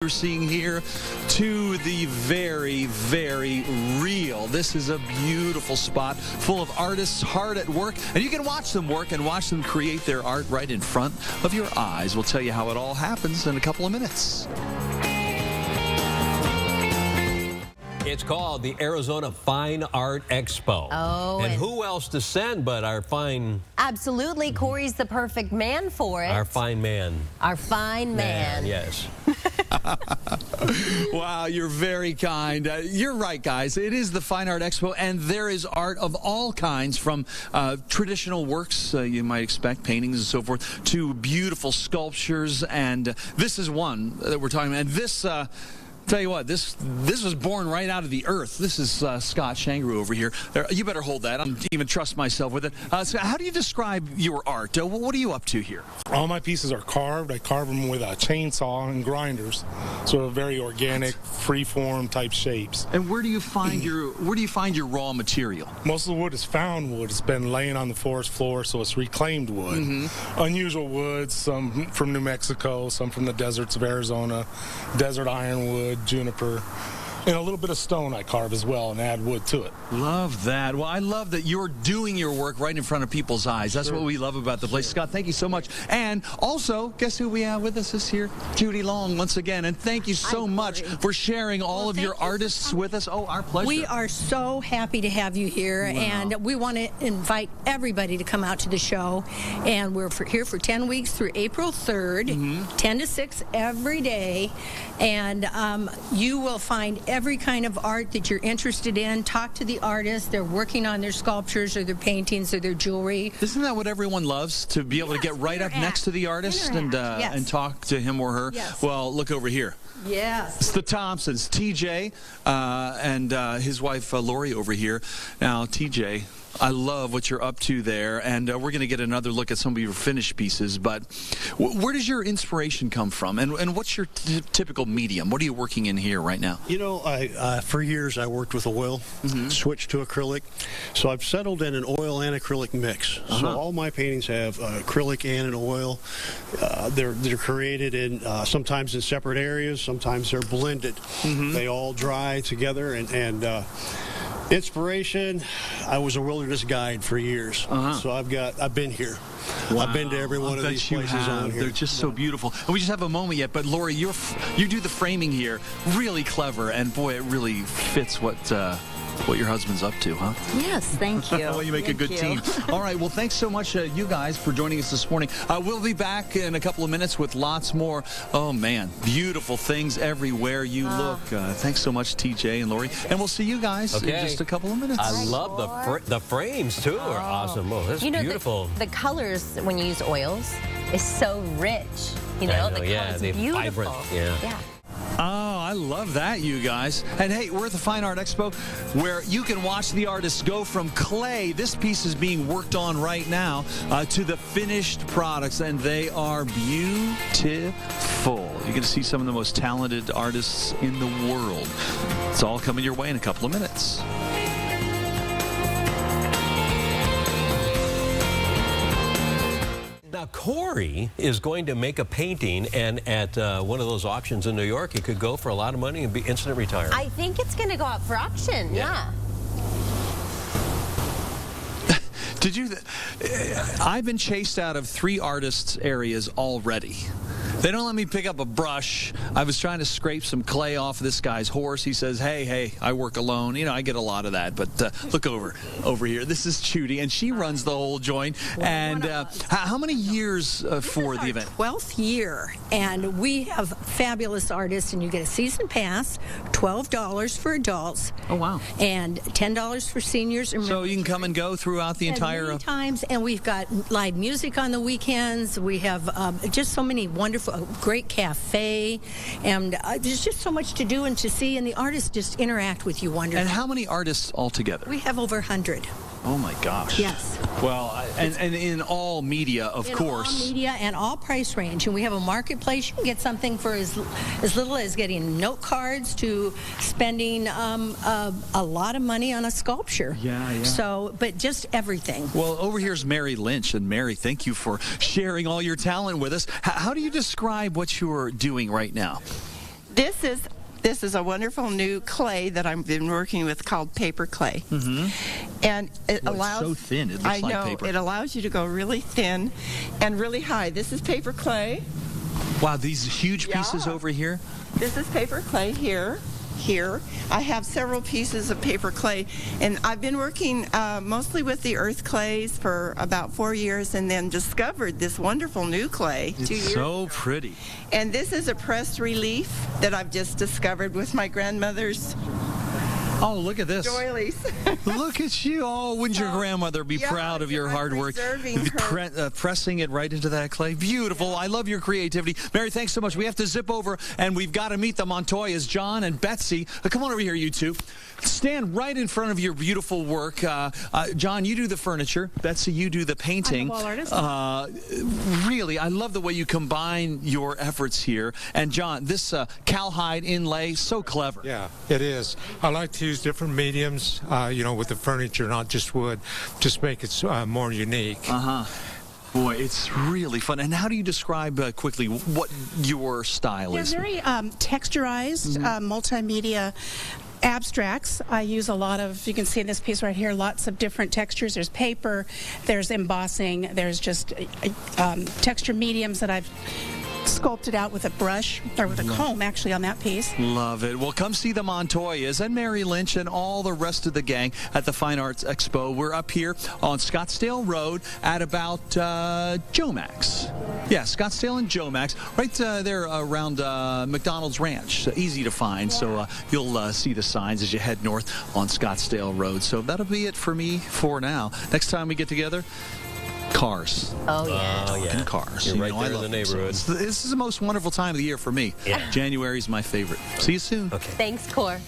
We're seeing here to the very, very real. This is a beautiful spot full of artists hard at work, and you can watch them work and watch them create their art right in front of your eyes. We'll tell you how it all happens in a couple of minutes. It's called the Arizona Fine Art Expo. Oh, and who else to send but our fine... Absolutely. Corey's the perfect man for it. Our fine man. Our fine man. Yes. Wow, you're very kind. You're right, guys. It is the Fine Art Expo, and there is art of all kinds, from traditional works you might expect, paintings and so forth, to beautiful sculptures. And this is one that we're talking about. And this... tell you what, this was born right out of the earth. This is Scott Shangru over here. You better hold that. I don't even trust myself with it. So how do you describe your art? What are you up to here? All my pieces are carved. I carve them with a chainsaw and grinders, sort of very organic, free-form type shapes. And where do you find your raw material? Most of the wood is found wood. It's been laying on the forest floor, so it's reclaimed wood. Unusual woods, some from New Mexico, some from the deserts of Arizona, desert ironwood, juniper, and a little bit of stone I carve as well and add wood to it. Love that. Well, I love that you're doing your work right in front of people's eyes. That's what we love about the place. Scott, thank you so much. And also, guess who we have with us this year? Judy Long, once again. And thank you so much for sharing all of your artists with us. Oh, our pleasure. We are so happy to have you here, and we want to invite everybody to come out to the show. And we're here for 10 weeks through April 3rd, 10 to 6 every day. And you will find every kind of art that you're interested in. Talk to the artists. They're working on their sculptures or their paintings or their jewelry. Isn't that what everyone loves, to be able to get right up next to the artist and talk to him or her? Yes. Well, look over here. Yes. It's the Thompsons, TJ and his wife Lori over here. Now, TJ, I love what you're up to there, and we're going to get another look at some of your finished pieces, but where does your inspiration come from, and what's your typical medium? What are you working in here right now? You know, for years I worked with oil, switched to acrylic, so I've settled in an oil and acrylic mix. So all my paintings have acrylic and an oil. They're created in sometimes in separate areas, sometimes they're blended. They all dry together, and inspiration, I was a wilderness guide for years, so I've been here. Wow. I've been to every one of these places on here. They're just so beautiful. And we just have a moment yet, but Lori, you do the framing here, really clever, and boy, it really fits what your husband's up to, huh? Yes, thank you. Well, you make a good team. All right, well, thanks so much, you guys, for joining us this morning. We'll be back in a couple of minutes with lots more. Oh, man, beautiful things everywhere you look. Thanks so much, TJ and Lori. And we'll see you guys in just a couple of minutes. I love the frames, too, are awesome. Oh, that's beautiful. The colors, when you use oils, is so rich. You know, the colors beautiful. Vibrant. Yeah. Oh, I love that, you guys. And hey, we're at the Fine Art Expo, where you can watch the artists go from clay, this piece is being worked on right now, to the finished products, and they are beautiful. You're going to see some of the most talented artists in the world. It's all coming your way in a couple of minutes. Now, Corey is going to make a painting, and at one of those auctions in New York, it could go for a lot of money and be instant retirement. I think it's going to go up for auction, yeah. Did you? I've been chased out of 3 artists' areas already. They don't let me pick up a brush. I was trying to scrape some clay off this guy's horse. He says, hey, I work alone. You know, I get a lot of that. But look over here. This is Judy, and she runs the whole joint. And how many years for the event? 12th year, and we have fabulous artists, and you get a season pass, $12 for adults. Oh, wow. And $10 for seniors. So you can come and go throughout the entire... times, and we've got live music on the weekends. We have just so many wonderful, great cafe, and there's just so much to do and to see, and the artists just interact with you wonderfully. And how many artists altogether? We have over 100. Oh my gosh. Yes. Well, and in all media, of course. In all media and all price range. And we have a marketplace. You can get something for as little as getting note cards to spending a lot of money on a sculpture. Yeah. So, but just everything. Well, over here's Mary Lynch. And Mary, thank you for sharing all your talent with us. How do you describe what you're doing right now? This is a wonderful new clay that I've been working with called paper clay. And it allows... It's so thin, it looks I know, like paper. it allows you to go really thin and really high. This is paper clay. Wow, these huge pieces over here? This is paper clay here. I have several pieces of paper clay, and I've been working mostly with the earth clays for about 4 years, and then discovered this wonderful new clay 2 years so ago. Pretty. And this is a pressed relief that I've just discovered with my grandmother's Oh, look at this. doilies. Look at you. Oh, wouldn't your grandmother be proud of your hard work? Pressing it right into that clay. Beautiful. I love your creativity. Mary, thanks so much. We have to zip over, and we've got to meet the Montoyas, John and Betsy. Come on over here, you two. Stand right in front of your beautiful work. John, you do the furniture. Betsy, you do the painting. I'm the wall artist. Really, I love the way you combine your efforts here. And John, this cowhide inlay, so clever. Yeah, it is. I like to use different mediums, you know, with the furniture, not just wood, just make it more unique. Boy, it's really fun. And how do you describe quickly what your style is? They're very texturized, multimedia abstracts. I use a lot of, you can see in this piece right here, lots of different textures. There's paper, there's embossing, there's just texture mediums that I've sculpted out with a brush, or with a comb actually on that piece. Love it. Well, come see the Montoyas and Mary Lynch and all the rest of the gang at the Fine Arts Expo. We're up here on Scottsdale Road at about Jomax. Yeah, Scottsdale and Jomax, right there around McDonald's Ranch. Easy to find, so you'll see the signs as you head north on Scottsdale Road. So that'll be it for me for now. Next time we get together, cars. Oh, yeah. Yeah. Cars. You're right I there in love the them. So neighborhood. this is the most wonderful time of the year for me. Yeah. January is my favorite. See you soon. Okay. Thanks, Core.